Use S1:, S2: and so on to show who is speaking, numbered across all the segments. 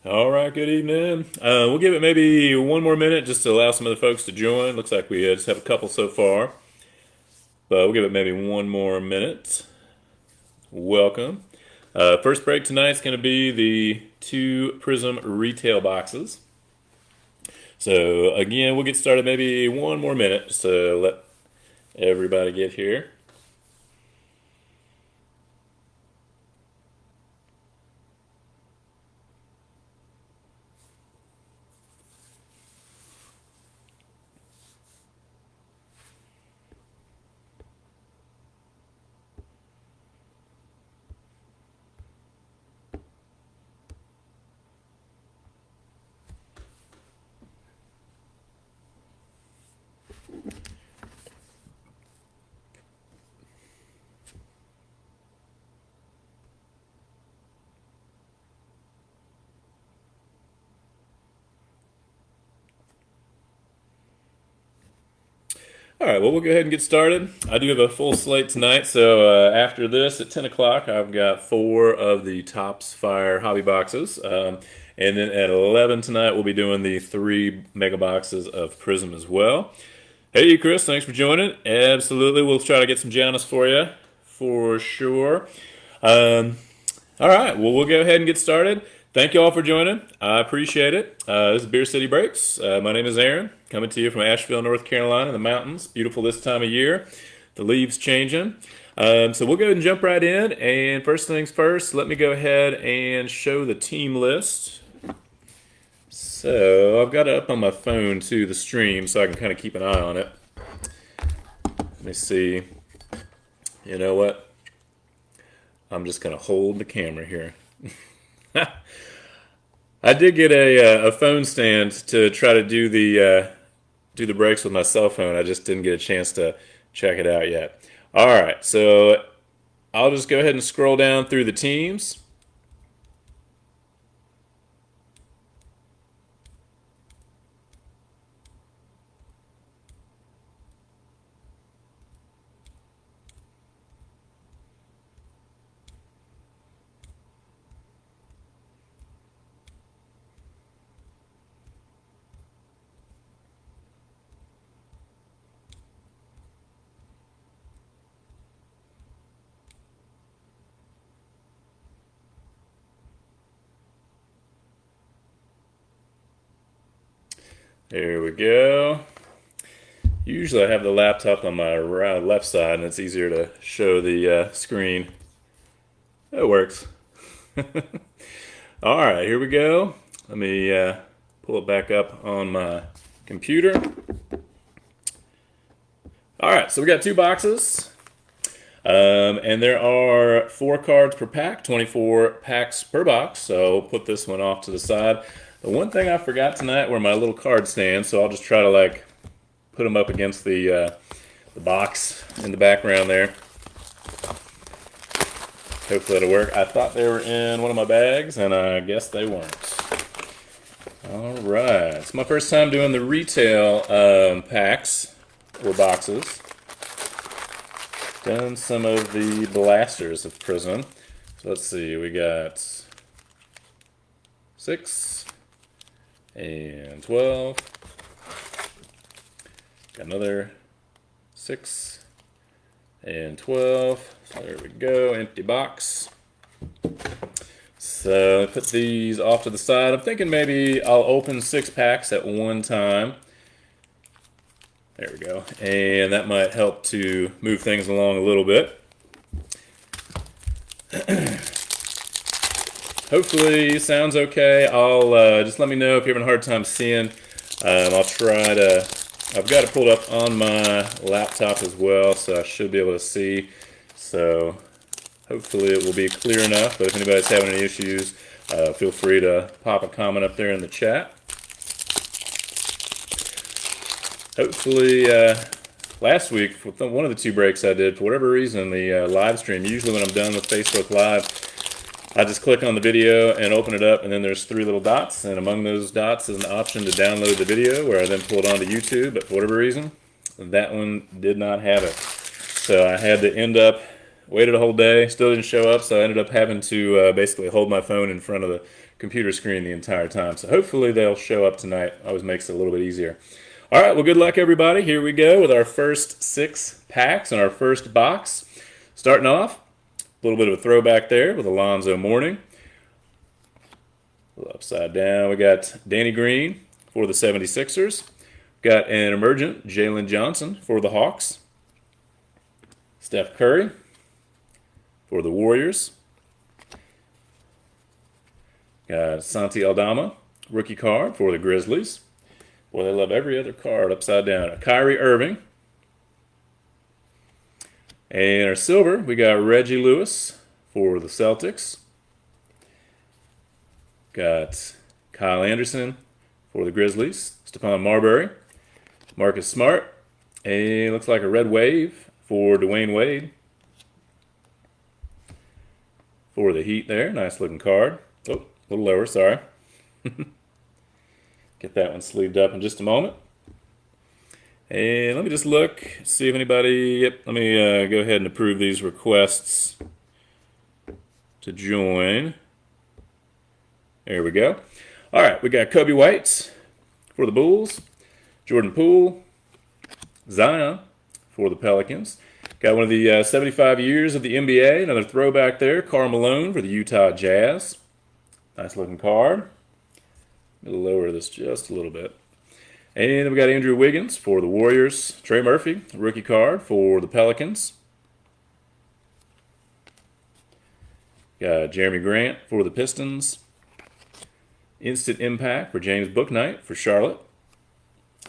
S1: All right, good evening. We'll give it maybe one more minute just to allow some other folks to join. Looks like we just have a couple so far, but we'll give it maybe one more minute. Welcome. First break tonight is going to be the two Prizm retail boxes. So again, we'll get started maybe one more minute just to let everybody get here. All right, well, we'll go ahead and get started. I do have a full slate tonight, so after this at 10 o'clock, I've got four of the Tops Fire hobby boxes. And then at 11 tonight, we'll be doing the three mega boxes of Prizm as well. Hey, Chris, thanks for joining. Absolutely, we'll try to get some Giannis for you, for sure. Um, all right, well, we'll go ahead and get started. Thank you all for joining. I appreciate it. This is Beer City Breaks. My name is Aaron, coming to you from Asheville, North Carolina, in the mountains. Beautiful this time of year. The leaves changing. So we'll go ahead and jump right in. And first things first, let me go ahead and show the team list. So I've got it up on my phone too, the stream, so I can kind of keep an eye on it. Let me see. You know what? I'm just going to hold the camera here. I did get a phone stand to try to do the breaks with my cell phone. I just didn't get a chance to check it out yet. All right, so I'll just go ahead and scroll down through the teams. There we go. Usually I have the laptop on my left side, and it's easier to show the screen. It works. All right, here we go. Let me pull it back up on my computer. All right, so we got two boxes. And there are 4 cards per pack, 24 packs per box. So we'll put this one off to the side. The one thing I forgot tonight were my little card stands, so I'll just try to like put them up against the box in the background there. Hopefully it'll work. I thought they were in one of my bags, and I guess they weren't. All right, it's my first time doing the retail packs or boxes. Done some of the blasters of Prizm. So let's see, we got 6 and 12. Got another 6 and 12. So there we go, empty box. So put these off to the side. I'm thinking maybe I'll open 6 packs at one time. There we go. And that might help to move things along a little bit. Hopefully sounds okay. I'll just let me know if you're having a hard time seeing. I'll try to, I've got it pulled up on my laptop as well, so I should be able to see. So hopefully it will be clear enough, but if anybody's having any issues, feel free to pop a comment up there in the chat. Hopefully, last week, one of the 2 breaks I did, for whatever reason, the live stream, usually when I'm done with Facebook Live, I just click on the video and open it up, and then there's 3 little dots, and among those dots is an option to download the video, where I then pull it onto YouTube, but for whatever reason, that one did not have it. So I had to end up Waited a whole day, still didn't show up, so I ended up having to basically hold my phone in front of the computer screen the entire time. So hopefully they'll show up tonight. Always makes it a little bit easier. All right, well, good luck, everybody. Here we go with our first 6 packs and our first box. Starting off, a little bit of a throwback there with Alonzo Mourning. A little upside down, we got Danny Green for the 76ers. Got an emergent, Jalen Johnson for the Hawks. Steph Curry for the Warriors. Got Santi Aldama, rookie card for the Grizzlies. Boy, they love every other card upside down. Kyrie Irving. And our silver, we got Reggie Lewis for the Celtics. Got Kyle Anderson for the Grizzlies. Stephon Marbury. Marcus Smart. And looks like a red wave for Dwayne Wade. For the Heat there. Nice looking card. Oh, a little lower, sorry. Get that one sleeved up in just a moment. And let me just look, see if anybody, yep, let me go ahead and approve these requests to join. There we go. All right, we got Kobe White for the Bulls, Jordan Poole, Zion for the Pelicans. Got one of the 75 years of the NBA, another throwback there, Karl Malone for the Utah Jazz. Nice looking card. I'll lower this just a little bit. And then we got Andrew Wiggins for the Warriors. Trey Murphy, rookie card for the Pelicans. Got Jeremy Grant for the Pistons. Instant Impact for James Bouknight for Charlotte.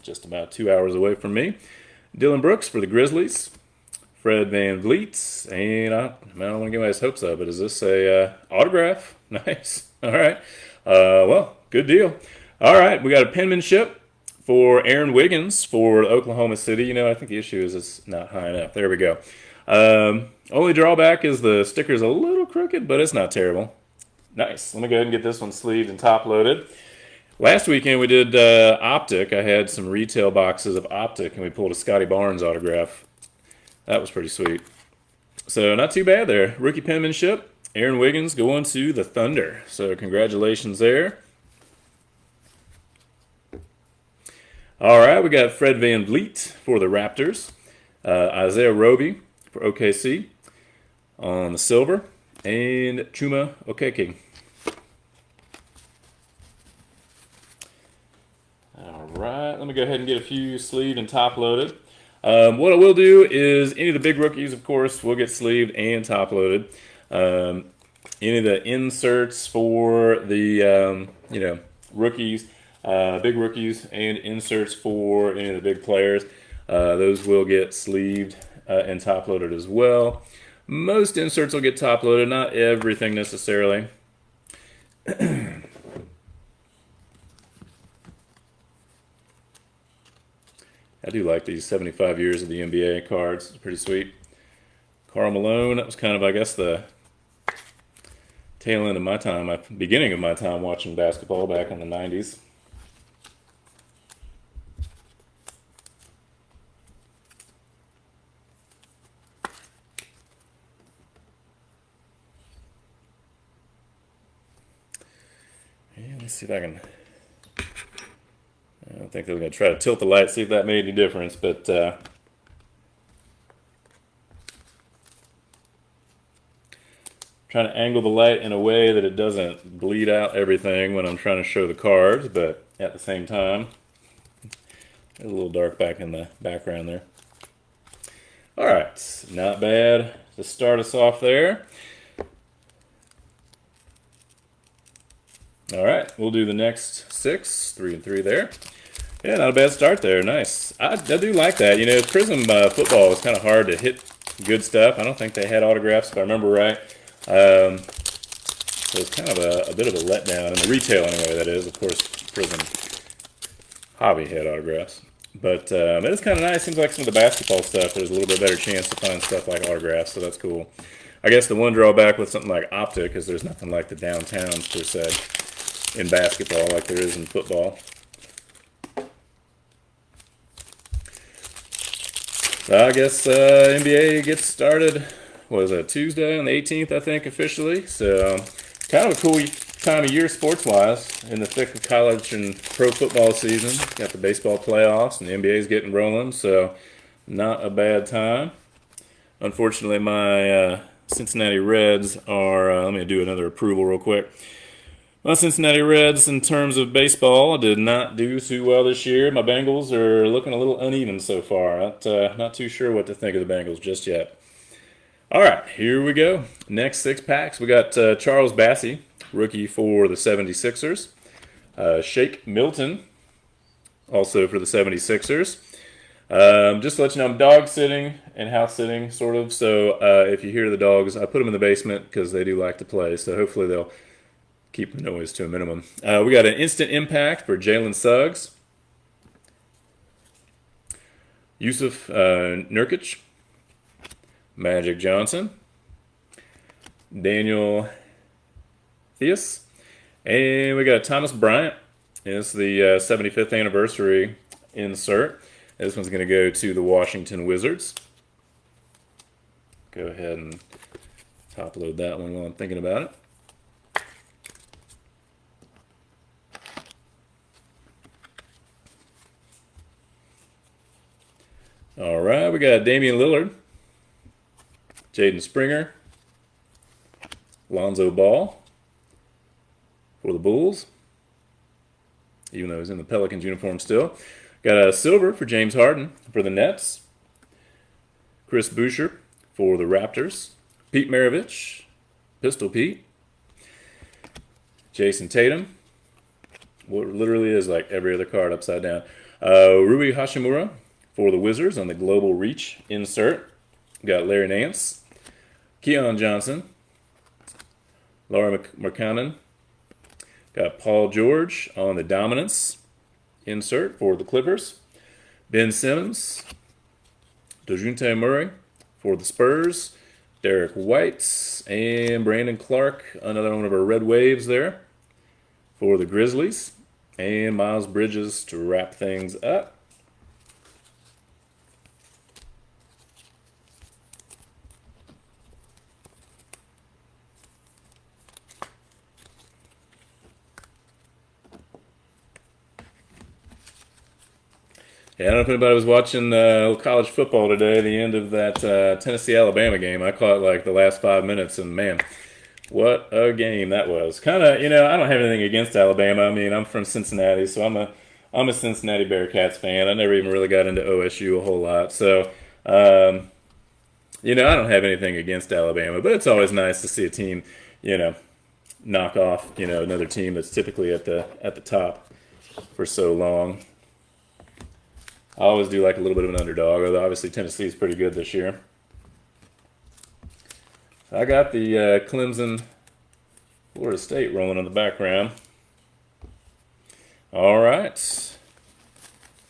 S1: Just about 2 hours away from me. Dylan Brooks for the Grizzlies. Fred VanVleet. And I don't want to get my hopes up, but is this a autograph? Nice. All right. Well, good deal. All right, we got a penmanship for Aaron Wiggins for Oklahoma City. You know, I think the issue is it's not high enough. There we go. Only drawback is the sticker's a little crooked, but it's not terrible. Nice. Let me go ahead and get this one sleeved and top loaded. Last weekend we did Optic. I had some retail boxes of Optic, and we pulled a Scotty Barnes autograph. That was pretty sweet. So not too bad there. Rookie penmanship. Aaron Wiggins going to the Thunder. So congratulations there. All right, we got Fred VanVleet for the Raptors. Isaiah Roby for OKC on the silver. And Chuma Okeke. All right, let me go ahead and get a few sleeved and top loaded. What I will do is any of the big rookies, of course, will get sleeved and top loaded. Any of the inserts for the rookies, big rookies, and inserts for any of the big players, those will get sleeved and top loaded as well. Most inserts will get top loaded, not everything necessarily. I do like these 75 years of the NBA cards. It's pretty sweet. Karl Malone, that was kind of, I guess, the tail end of my time, beginning of my time watching basketball back in the 90s. Yeah, let's see if I can... I don't think they're going to try to tilt the light, see if that made any difference, but trying to angle the light in a way that it doesn't bleed out everything when I'm trying to show the cards, but at the same time, it's a little dark back in the background there. All right, not bad to start us off there. All right, we'll do the next 6, 3 and 3 there. Yeah, not a bad start there. Nice. I do like that. You know, Prizm football is kind of hard to hit good stuff. I don't think they had autographs, if I remember right. So it's kind of a bit of a letdown in the retail anyway, that is. Of course, Prizm Hobby had autographs. But it is kind of nice. Seems like some of the basketball stuff, there's a little bit better chance to find stuff like autographs, so that's cool. I guess the one drawback with something like Optic is there's nothing like the downtowns, per se, in basketball like there is in football. So I guess NBA gets started was that, Tuesday on the 18th, I think, officially. So kind of a cool time of year sports-wise in the thick of college and pro football season. Got the baseball playoffs and the NBA's getting rolling, so not a bad time. Unfortunately, my Cincinnati Reds are, let me do another approval real quick. My Cincinnati Reds, in terms of baseball, did not do too well this year. My Bengals are looking a little uneven so far. Not too sure what to think of the Bengals just yet. All right, here we go. Next 6 packs. We got Charles Bassey, rookie for the 76ers. Shake Milton, also for the 76ers. Just to let you know, I'm dog sitting and house sitting, sort of. So if you hear the dogs, I put them in the basement because they do like to play. So hopefully they'll keep the noise to a minimum. We got an instant impact for Jalen Suggs. Yusuf Nurkic. Magic Johnson. Daniel Theus. And we got Thomas Bryant. It's the 75th anniversary insert. This one's going to go to the Washington Wizards. Go ahead and top load that one while I'm thinking about it. All right, we got Damian Lillard, Jaden Springer, Lonzo Ball for the Bulls, even though he's in the Pelicans uniform still. Got a silver for James Harden for the Nets, Chris Boucher for the Raptors, Pete Maravich, Pistol Pete, Jason Tatum, what literally is like every other card upside down, Rui Hashimura for the Wizards on the Global Reach insert. Got Larry Nance, Keon Johnson, Laura McCannon. Got Paul George on the Dominance insert for the Clippers. Ben Simmons, DeJounte Murray for the Spurs. Derek White and Brandon Clark, another one of our Red Waves there for the Grizzlies. And Miles Bridges to wrap things up. Yeah, I don't know if anybody was watching college football today, the end of that Tennessee-Alabama game. I caught like the last 5 minutes, and man, what a game that was. Kind of, I don't have anything against Alabama. I mean, I'm from Cincinnati, so I'm a Cincinnati Bearcats fan. I never even really got into OSU a whole lot. So, I don't have anything against Alabama, but it's always nice to see a team, knock off, another team that's typically at the top for so long. I always do like a little bit of an underdog, although obviously Tennessee is pretty good this year. I got the Clemson, Florida State rolling in the background. All right.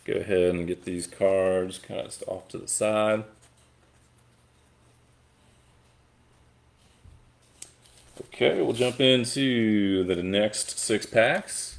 S1: Go ahead and get these cards kind of off to the side. Okay, we'll jump into the next 6 packs.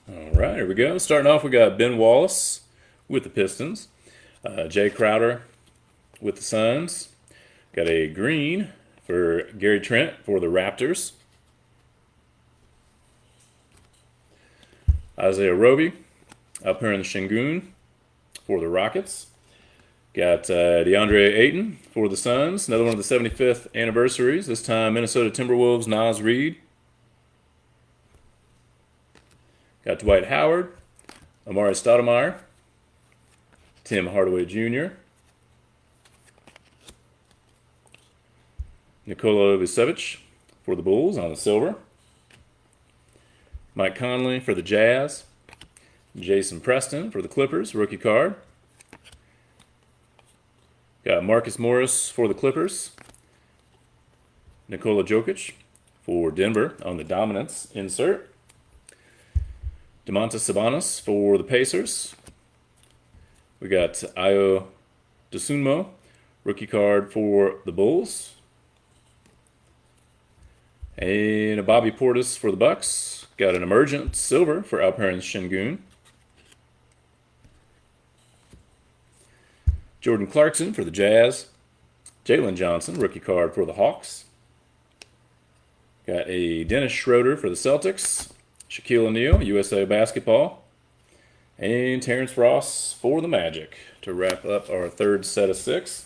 S1: All right, here we go. Starting off, we got Ben Wallace with the Pistons. Jay Crowder with the Suns. Got a green for Gary Trent for the Raptors. Isaiah Roby up here in the Shingun for the Rockets. Got DeAndre Ayton for the Suns. Another one of the 75th anniversaries. This time Minnesota Timberwolves, Nas Reed. Got Dwight Howard, Amari Stoudemire, Tim Hardaway Jr., Nikola Vucevic for the Bulls on the silver. Mike Conley for the Jazz. Jason Preston for the Clippers, rookie card. Got Marcus Morris for the Clippers. Nikola Jokic for Denver on the dominance insert. Domantas Sabonis for the Pacers. We got Ayo Dosunmu, rookie card for the Bulls. And a Bobby Portis for the Bucks. Got an emergent silver for Alperen Şengün. Jordan Clarkson for the Jazz. Jalen Johnson, rookie card for the Hawks. Got a Dennis Schroeder for the Celtics. Shaquille O'Neal, USA Basketball. And Terrence Ross for the Magic to wrap up our third set of 6.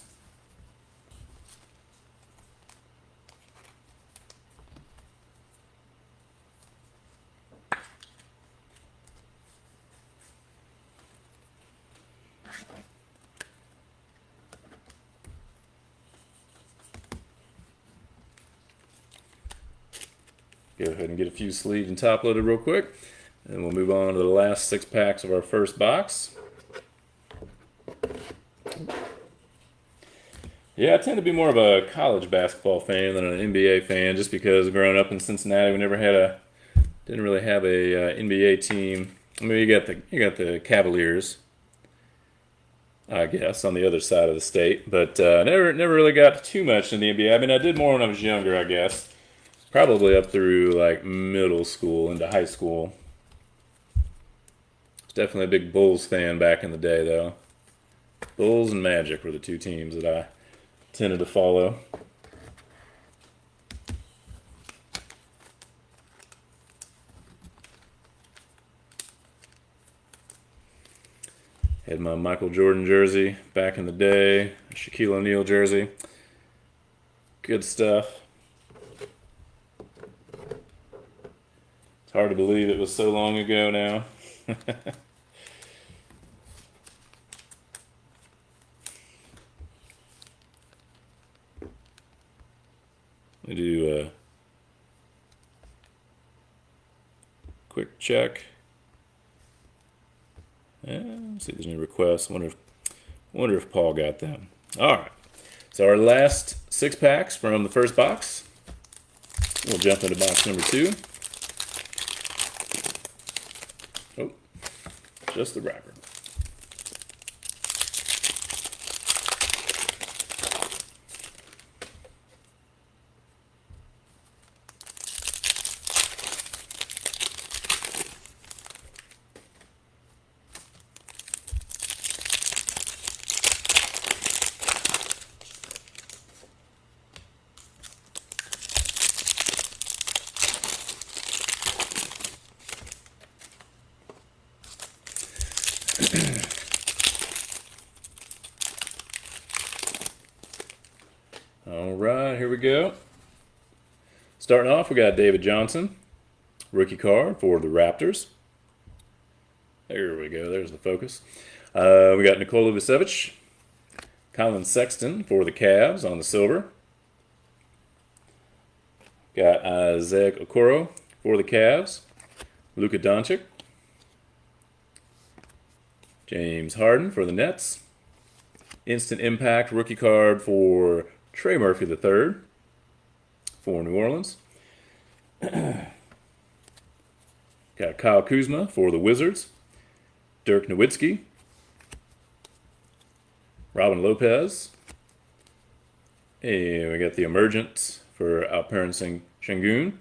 S1: Go ahead and get a few sleeved and top loaded real quick. And we'll move on to the last 6 packs of our first box. Yeah, I tend to be more of a college basketball fan than an NBA fan, just because growing up in Cincinnati, we never had didn't really have a NBA team. I mean, you got the Cavaliers, I guess, on the other side of the state, but never really got too much in the NBA. I mean, I did more when I was younger, I guess. Probably up through like middle school into high school. Was definitely a big Bulls fan back in the day, though. Bulls and Magic were the 2 teams that I tended to follow. Had my Michael Jordan jersey back in the day, Shaquille O'Neal jersey. Good stuff. It's hard to believe it was so long ago now. I do a quick check. Let's see if there's any requests. Wonder if Paul got them. All right. So our last 6 packs from the first box. We'll jump into box number 2. Oh, just the wrapper. All right, here we go. Starting off, we got David Johnson, rookie card for the Raptors. There we go. There's the focus. We got Nikola Vucevic, Colin Sexton for the Cavs on the silver. Got Isaac Okoro for the Cavs. Luka Doncic. James Harden for the Nets. Instant Impact rookie card for Trey Murphy III for New Orleans. Got Kyle Kuzma for the Wizards. Dirk Nowitzki. Robin Lopez. And we got the Emergent for Alperen Şengün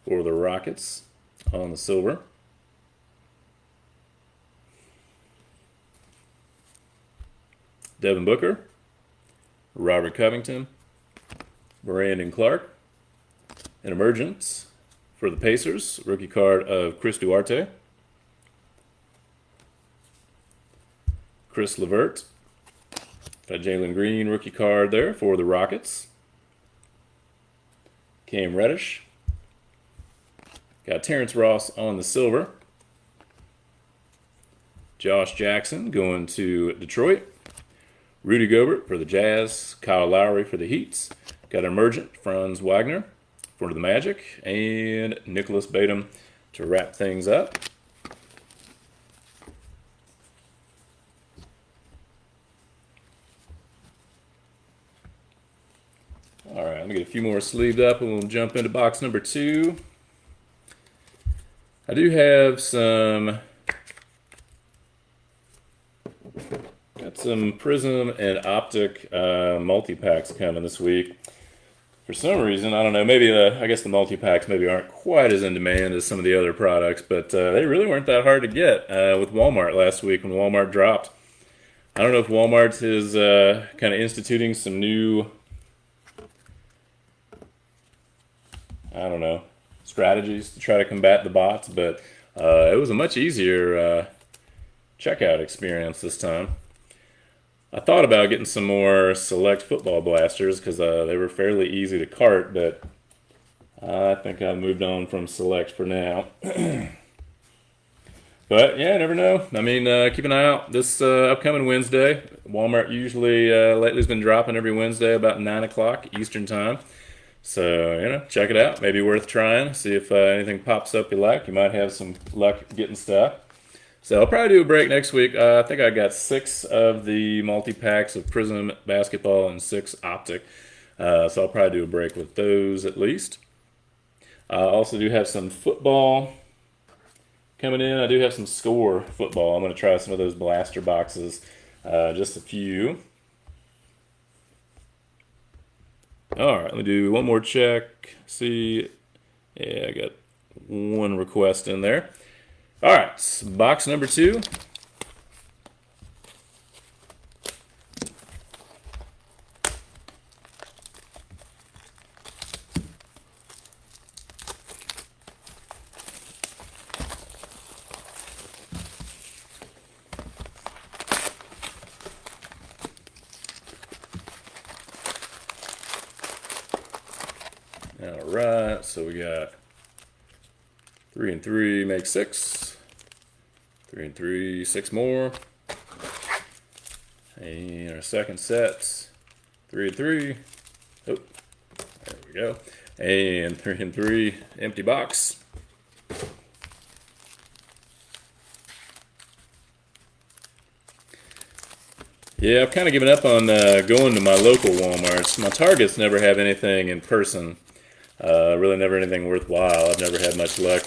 S1: for the Rockets on the silver. Devin Booker, Robert Covington, Brandon Clark, an Emergence for the Pacers, rookie card of Chris Duarte, Chris LeVert, Got Jalen Green rookie card there for the Rockets. Cam Reddish. Got Terrence Ross on the silver. Josh Jackson going to Detroit. Rudy Gobert for the Jazz. Kyle Lowry for the Heats. Got Emergent Franz Wagner for the Magic. And Nicholas Batum to wrap things up. All right, let me get a few more sleeved up and we'll jump into box number 2. I do have got some Prizm and Optic multi-packs coming this week. For some reason, I don't know, maybe I guess the multi-packs maybe aren't quite as in demand as some of the other products, but they really weren't that hard to get with Walmart last week when Walmart dropped. I don't know if Walmart is kind of instituting some new, I don't know, strategies to try to combat the bots, but it was a much easier checkout experience this time. I thought about getting some more select football blasters because they were fairly easy to cart, but I think I moved on from select for now. But yeah, never know. I mean, keep an eye out this upcoming Wednesday. Walmart usually lately has been dropping every Wednesday about 9 o'clock Eastern time. So, check it out. Maybe worth trying. See if anything pops up you like. You might have some luck getting stuff. So I'll probably do a break next week. I think I got 6 of the multi-packs of Prizm basketball and 6 Optic. So I'll probably do a break with those at least. I also do have some football coming in. I do have some Score football. I'm going to try some of those blaster boxes. Just a few. All right, let me do one more check. See, yeah, I got one request in there. All right, box number 2. All right, so we got 3 and 3 makes 6. 3 and 3, 6 more. And our second set, 3 and 3. Oh, there we go. And 3 and 3, empty box. Yeah, I've kind of given up on going to my local Walmarts. My Targets never have anything in person. Really never anything worthwhile. I've never had much luck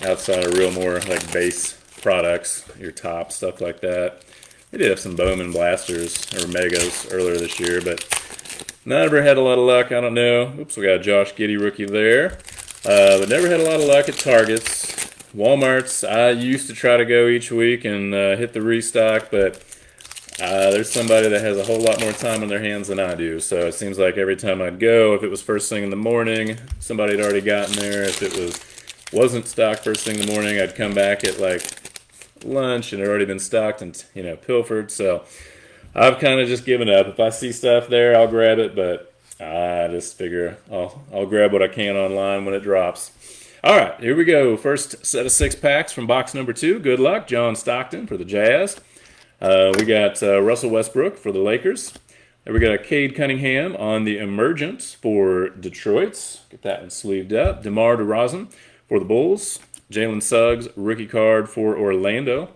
S1: outside of real more like base products, your top, stuff like that. We did have some Bowman blasters or Megas earlier this year, but never had a lot of luck. I don't know. Oops, we got a Josh Giddey rookie there. But never had a lot of luck at Targets. Walmarts, I used to try to go each week and hit the restock, but there's somebody that has a whole lot more time on their hands than I do. So it seems like every time I'd go, if it was first thing in the morning, somebody had already gotten there. If it wasn't stocked first thing in the morning, I'd come back at like lunch and it had already been stocked and pilfered. So I've kind of just given up. If I see stuff there, I'll grab it, but I just figure I'll grab what I can online when it drops. All right, here we go. First set of 6 packs from box number 2. Good luck, John Stockton for the Jazz. We got Russell Westbrook for the Lakers. Then we got Cade Cunningham on the Emergent for Detroit. Get that one sleeved up. DeMar DeRozan for the Bulls. Jalen Suggs, rookie card for Orlando.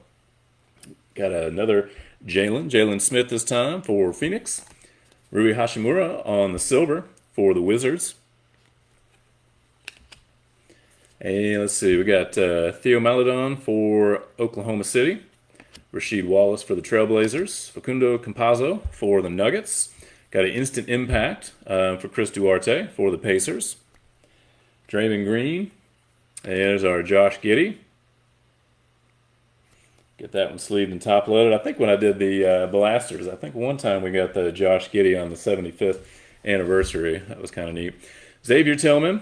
S1: Got another Jalen Smith this time for Phoenix. Rui Hachimura on the silver for the Wizards. And let's see, we got Theo Maledon for Oklahoma City. Rasheed Wallace for the Trailblazers. Facundo Campazzo for the Nuggets. Got an instant impact for Chris Duarte for the Pacers. Draymond Green. And there's our Josh Giddey. Get that one sleeved and top loaded. I think when I did the Blasters, I think one time we got the Josh Giddey on the 75th anniversary. That was kind of neat. Xavier Tillman.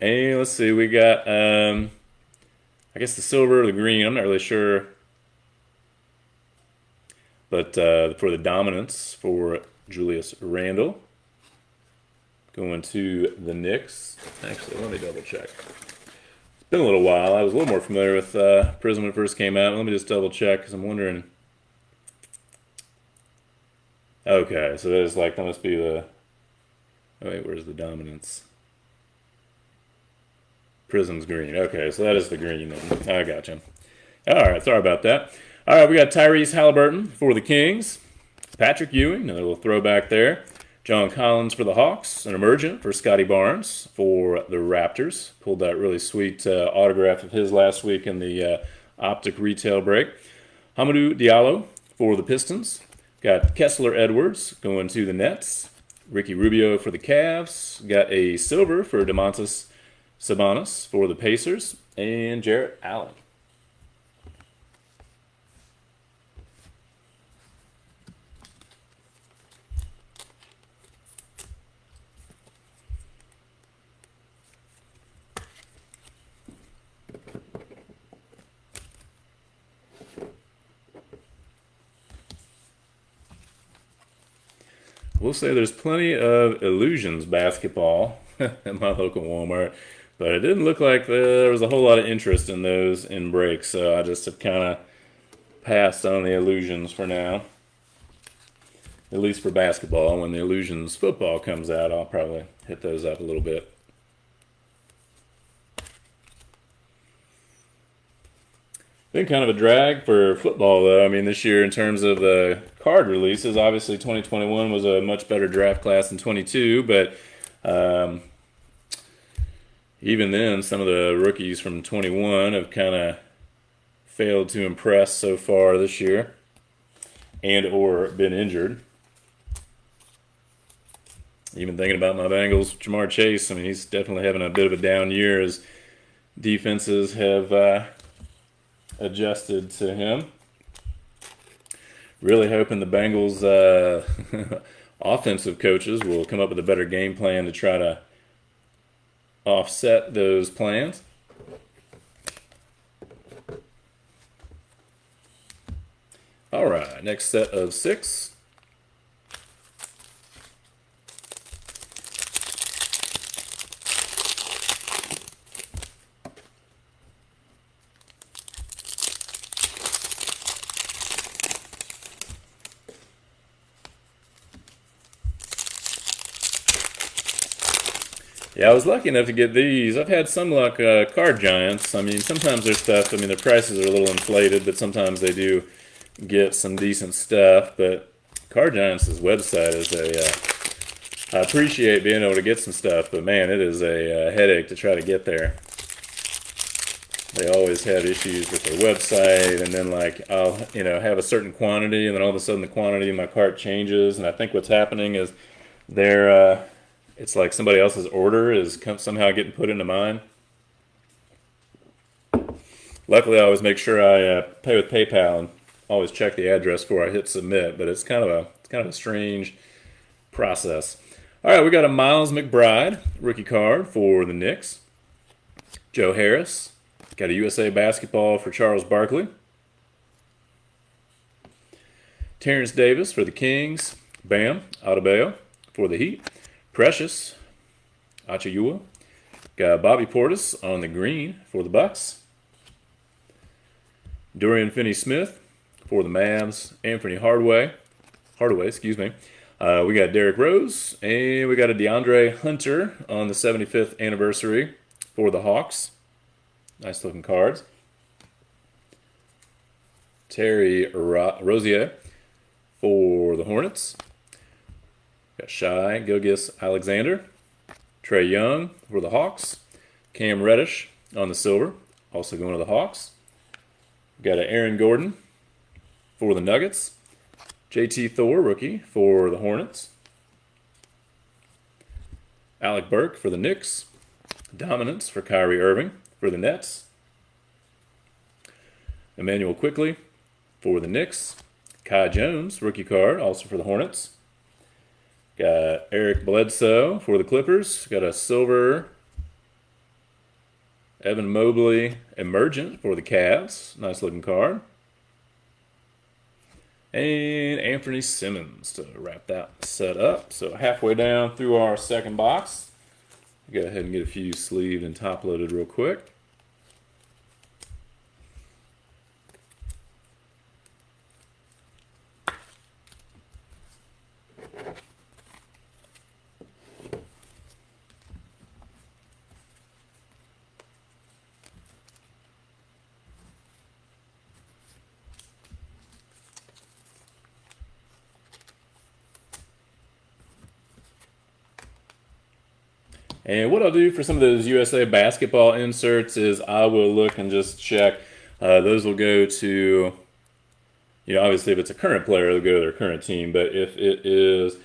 S1: And let's see, we got, I guess the silver or the green. I'm not really sure. But for the dominance for Julius Randle, going to the Knicks. Actually, let me double check. It's been a little while. I was a little more familiar with Prizm when it first came out. Let me just double check because I'm wondering. Okay, so that must be the. Oh wait, where's the dominance? Prism's green. Okay, so that is the green then. I gotcha. All right, sorry about that. All right, we got Tyrese Halliburton for the Kings. Patrick Ewing, another little throwback there. John Collins for the Hawks. An emergent for Scotty Barnes for the Raptors. Pulled that really sweet autograph of his last week in the Optic retail break. Hamidou Diallo for the Pistons. Got Kessler Edwards going to the Nets. Ricky Rubio for the Cavs. Got a silver for Domantas Sabonis for the Pacers. And Jarrett Allen. We'll say there's plenty of Illusions basketball at my local Walmart, but it didn't look like there was a whole lot of interest in those in breaks, so I just have kind of passed on the Illusions for now. At least for basketball. When the Illusions football comes out, I'll probably hit those up a little bit. Been kind of a drag for football, though. I mean, this year in terms of the card releases, obviously 2021 was a much better draft class than 22, but even then, some of the rookies from 21 have kind of failed to impress so far this year and or been injured. Even thinking about my Bengals, Jamar Chase, I mean, he's definitely having a bit of a down year as defenses have adjusted to him. Really hoping the Bengals offensive coaches will come up with a better game plan to try to offset those plans. All right, next set of 6. Yeah, I was lucky enough to get these. I've had some luck, Card Giants. I mean, sometimes their stuff, I mean, their prices are a little inflated, but sometimes they do get some decent stuff. But Card Giants' website is I appreciate being able to get some stuff, but man, it is a headache to try to get there. They always have issues with their website, and then like I'll have a certain quantity, and then all of a sudden the quantity in my cart changes, and I think what's happening is they're it's like somebody else's order is somehow getting put into mine. Luckily, I always make sure I pay with PayPal and always check the address before I hit submit. But it's kind of a strange process. All right, we got a Miles McBride rookie card for the Knicks. Joe Harris got a USA Basketball for Charles Barkley. Terrence Davis for the Kings. Bam Adebayo for the Heat. Precious Achiyua. Got Bobby Portis on the green for the Bucks. Dorian Finney-Smith for the Mavs. Anthony Hardaway, excuse me. We got Derrick Rose, and we got a DeAndre Hunter on the 75th anniversary for the Hawks. Nice looking cards. Terry Rozier for the Hornets. Got Shai Gilgeous-Alexander. Trae Young for the Hawks. Cam Reddish on the silver, also going to the Hawks. Got an Aaron Gordon for the Nuggets. JT Thor, rookie, for the Hornets. Alec Burke for the Knicks. Dominance for Kyrie Irving for the Nets. Emmanuel Quickley for the Knicks. Kai Jones, rookie card, also for the Hornets. Got Eric Bledsoe for the Clippers. Got a silver Evan Mobley Emergent for the Cavs. Nice looking card. and Anthony Simmons to wrap that set up. So halfway down through our second box. Go ahead and get a few sleeved and top loaded real quick. And what I'll do for some of those USA basketball inserts is I will look and just check. Those will go to, obviously if it's a current player, they'll go to their current team. But if it is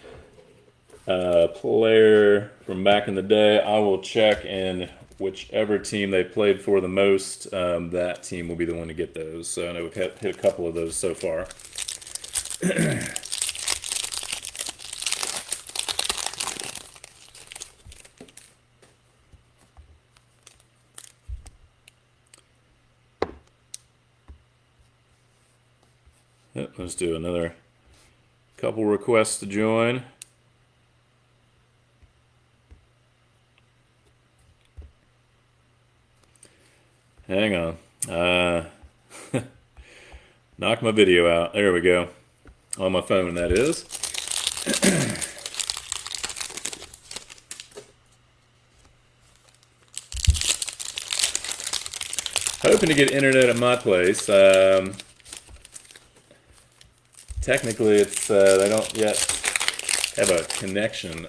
S1: a player from back in the day, I will check, and whichever team they played for the most, that team will be the one to get those. So I know we've hit a couple of those so far. Let's do another couple requests to join. Hang on. Knock my video out. There we go. On my phone, that is. Hoping to get internet at my place. Technically, it's they don't yet have a connection,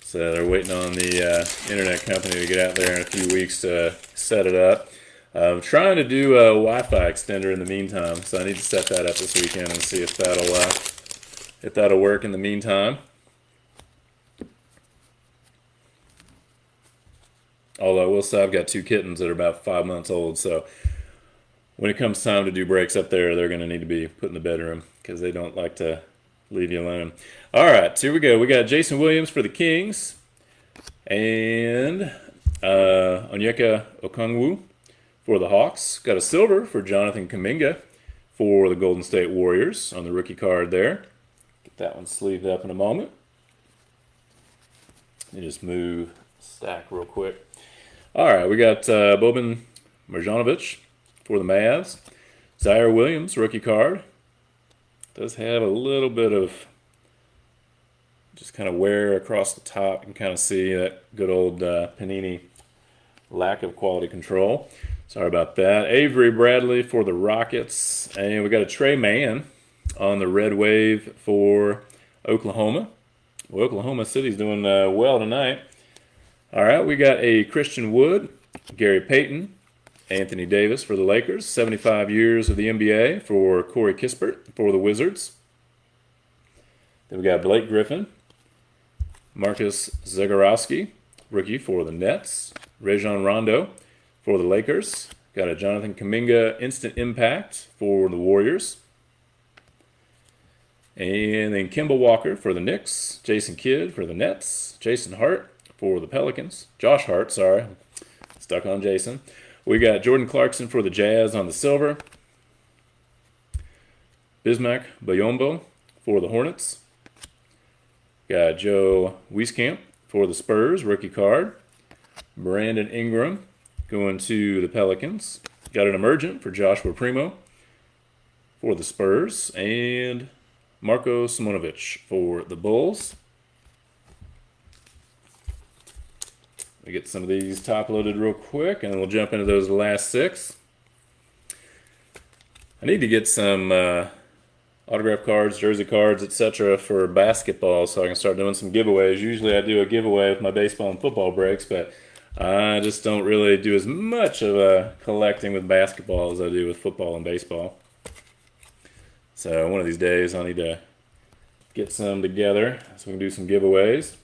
S1: so they're waiting on the internet company to get out there in a few weeks to set it up. I'm trying to do a Wi-Fi extender in the meantime, so I need to set that up this weekend and see if that'll work in the meantime. Although I will say I've got 2 kittens that are about 5 months old, so when it comes time to do breaks up there, they're going to need to be put in the bedroom because they don't like to leave you alone. All right, here we go. We got Jason Williams for the Kings and Onyeka Okongwu for the Hawks. Got a silver for Jonathan Kuminga for the Golden State Warriors on the rookie card there. Get that one sleeved up in a moment. Let me just move stack real quick. All right, we got Boban Marjanovic for the Mavs. Zaire Williams, rookie card. Does have a little bit of just kind of wear across the top. You can kind of see that good old Panini lack of quality control. Sorry about that. Avery Bradley for the Rockets. And we got a Trey Mann on the Red Wave for Oklahoma. Well, Oklahoma City's doing well tonight. All right, we got a Christian Wood, Gary Payton, Anthony Davis for the Lakers, 75 years of the NBA for Corey Kispert for the Wizards. Then we got Blake Griffin, Marcus Zagorowski, rookie for the Nets, Rajon Rondo for the Lakers. Got a Jonathan Kuminga instant impact for the Warriors. And then Kemba Walker for the Knicks, Jason Kidd for the Nets, Jason Hart for the Pelicans, Josh Hart, sorry, stuck on Jason. We got Jordan Clarkson for the Jazz on the silver. Bismack Biyombo for the Hornets. Got Joe Wieskamp for the Spurs, rookie card. Brandon Ingram going to the Pelicans. Got an emergent for Joshua Primo for the Spurs. And Marko Simonovic for the Bulls. We get some of these top loaded real quick, and then we'll jump into those last 6. I need to get some autograph cards, jersey cards, etc. for basketball so I can start doing some giveaways. Usually I do a giveaway with my baseball and football breaks, but I just don't really do as much of a collecting with basketball as I do with football and baseball. So one of these days I'll need to get some together so we can do some giveaways.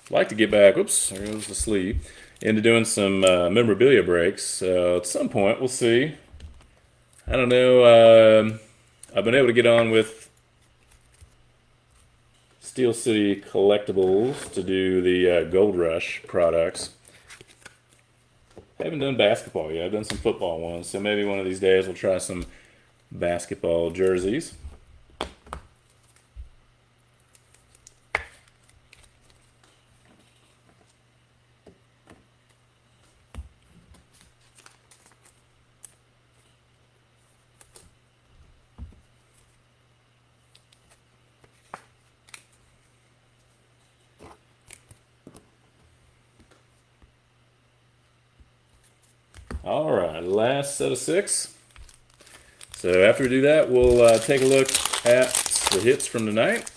S1: I'd like to get back, oops, there goes the sleeve, into doing some memorabilia breaks. At some point, we'll see. I don't know. I've been able to get on with Steel City Collectibles to do the Gold Rush products. Haven't done basketball yet. I've done some football ones, so maybe one of these days we'll try some basketball jerseys. All right, last set of 6. So after we do that, we'll take a look at the hits from tonight.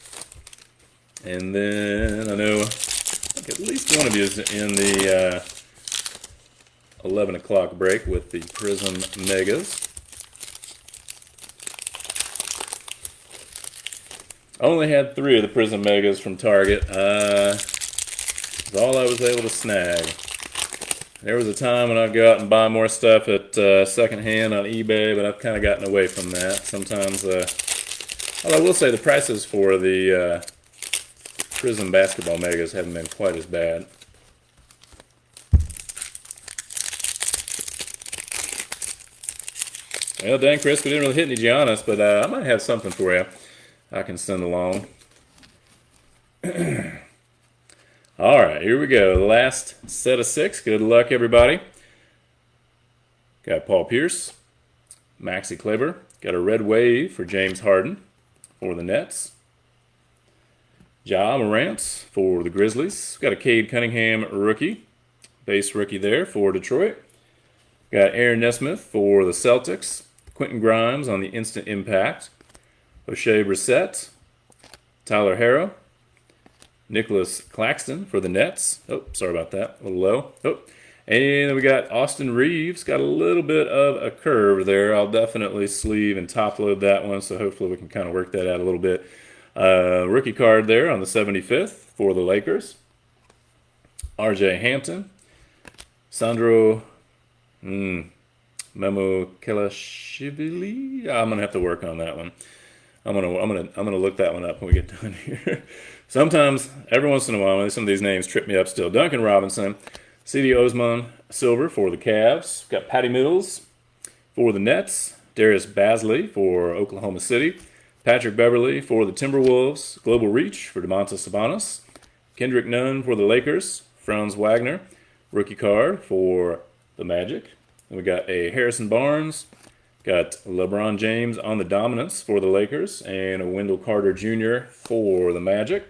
S1: And then I know at least one of you is in the 11 o'clock break with the Prizm Megas. I only had 3 of the Prizm Megas from Target. That's all I was able to snag. There was a time when I'd go out and buy more stuff at secondhand on eBay, but I've kind of gotten away from that. Sometimes, well, I will say the prices for the Prizm Basketball Megas haven't been quite as bad. Well, dang, Chris, we didn't really hit any Giannis, but I might have something for you I can send along. All right, here we go. The last set of 6. Good luck, everybody. Got Paul Pierce, Maxi Kleber. Got a red wave for James Harden for the Nets. Ja Morant for the Grizzlies. Got a Cade Cunningham rookie, base rookie there for Detroit. Got Aaron Nesmith for the Celtics. Quentin Grimes on the Instant Impact. O'Shea Brissett. Tyler Herro. Nicholas Claxton for the Nets. Oh, sorry about that. A little low. Oh, and then we got Austin Reeves. Got a little bit of a curve there. I'll definitely sleeve and top load that one, so hopefully we can kind of work that out a little bit. Rookie card there on the 75th for the Lakers. RJ Hampton. Sandro Memo Kelashvili. I'm gonna have to work on that one. I'm gonna look that one up when we get done here. Sometimes, every once in a while, some of these names trip me up still. Duncan Robinson, C.D. Osman Silver for the Cavs. Got Patty Mills for the Nets. Darius Bazley for Oklahoma City. Patrick Beverly for the Timberwolves. Global Reach for DeMontis Sabonis. Kendrick Nunn for the Lakers. Franz Wagner, rookie card for the Magic. And we got a Harrison Barnes. Got LeBron James on the Dominance for the Lakers. And a Wendell Carter Jr. for the Magic.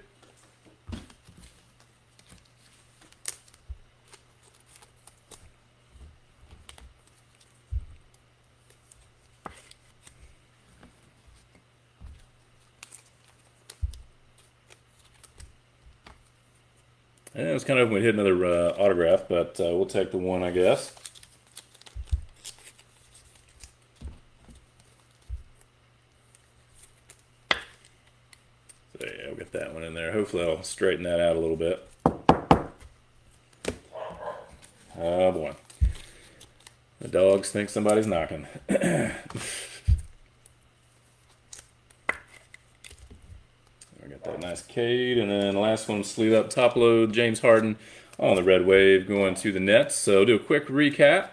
S1: And it was kind of when we hit another autograph, but we'll take the one, I guess. So yeah, we'll get that one in there. Hopefully I'll straighten that out a little bit. Oh boy. The dogs think somebody's knocking. That nice Cade, and then the last one, sleeve up, top load, James Harden on the red wave going to the Nets. So do a quick recap.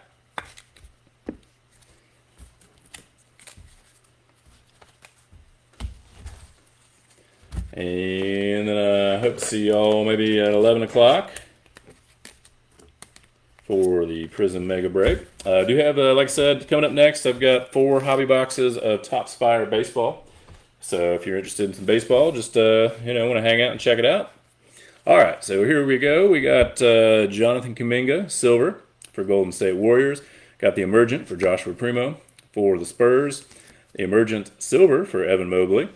S1: And then I hope to see y'all maybe at 11 o'clock for the Prizm Mega Break. I do have, like I said, coming up next, I've got 4 hobby boxes of Topps Fire Baseball. So if you're interested in some baseball, just, want to hang out and check it out. All right, so here we go. We got Jonathan Kuminga, silver for Golden State Warriors. Got the Emergent for Joshua Primo for the Spurs. The Emergent silver for Evan Mobley.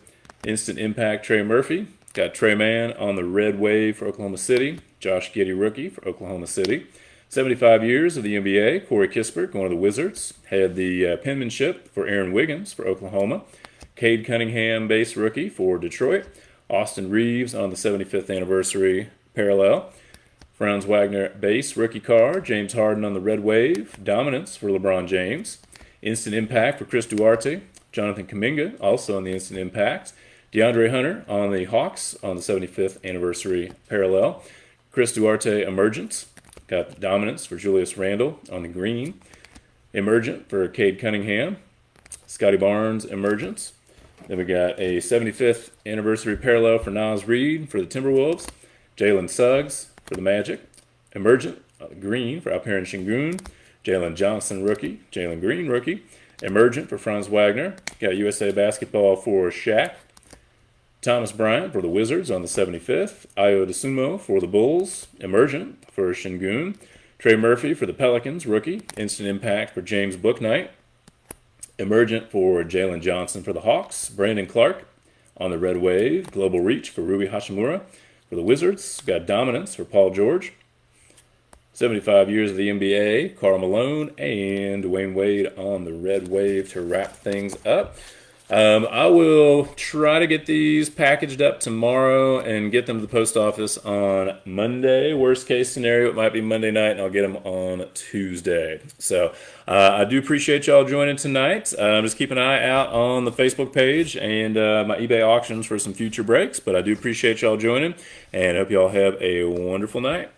S1: Instant Impact Trey Murphy. Got Trey Mann on the red wave for Oklahoma City. Josh Giddey rookie for Oklahoma City. 75 years of the NBA. Corey Kispert, one of the Wizards. Had the penmanship for Aaron Wiggins for Oklahoma. Cade Cunningham, base rookie for Detroit. Austin Reeves on the 75th anniversary parallel. Franz Wagner, base rookie card. James Harden on the red wave. Dominance for LeBron James. Instant Impact for Chris Duarte. Jonathan Kuminga, also on the Instant Impact. DeAndre Hunter on the Hawks on the 75th anniversary parallel. Chris Duarte, Emergence Got Dominance for Julius Randle on the green. Emergent for Cade Cunningham. Scotty Barnes, Emergence. Then we got a 75th anniversary parallel for Nas Reed for the Timberwolves. Jalen Suggs for the Magic. Emergent, green for Alperen Şengün. Jalen Johnson, rookie. Jalen Green, rookie. Emergent for Franz Wagner. Got USA Basketball for Shaq. Thomas Bryant for the Wizards on the 75th. Ayo Dosunmu for the Bulls. Emergent for Şengün. Trey Murphy for the Pelicans, rookie. Instant Impact for James Bouknight. Emergent for Jalen Johnson for the Hawks. Brandon Clark on the Red Wave. Global Reach for Rui Hachimura for the Wizards. Got Dominance for Paul George. 75 years of the NBA. Karl Malone and Dwayne Wade on the Red Wave to wrap things up. I will try to get these packaged up tomorrow and get them to the post office on Monday. Worst case scenario, it might be Monday night, and I'll get them on Tuesday. So I do appreciate y'all joining tonight. Just keep an eye out on the Facebook page and my eBay auctions for some future breaks. But I do appreciate y'all joining, and hope y'all have a wonderful night.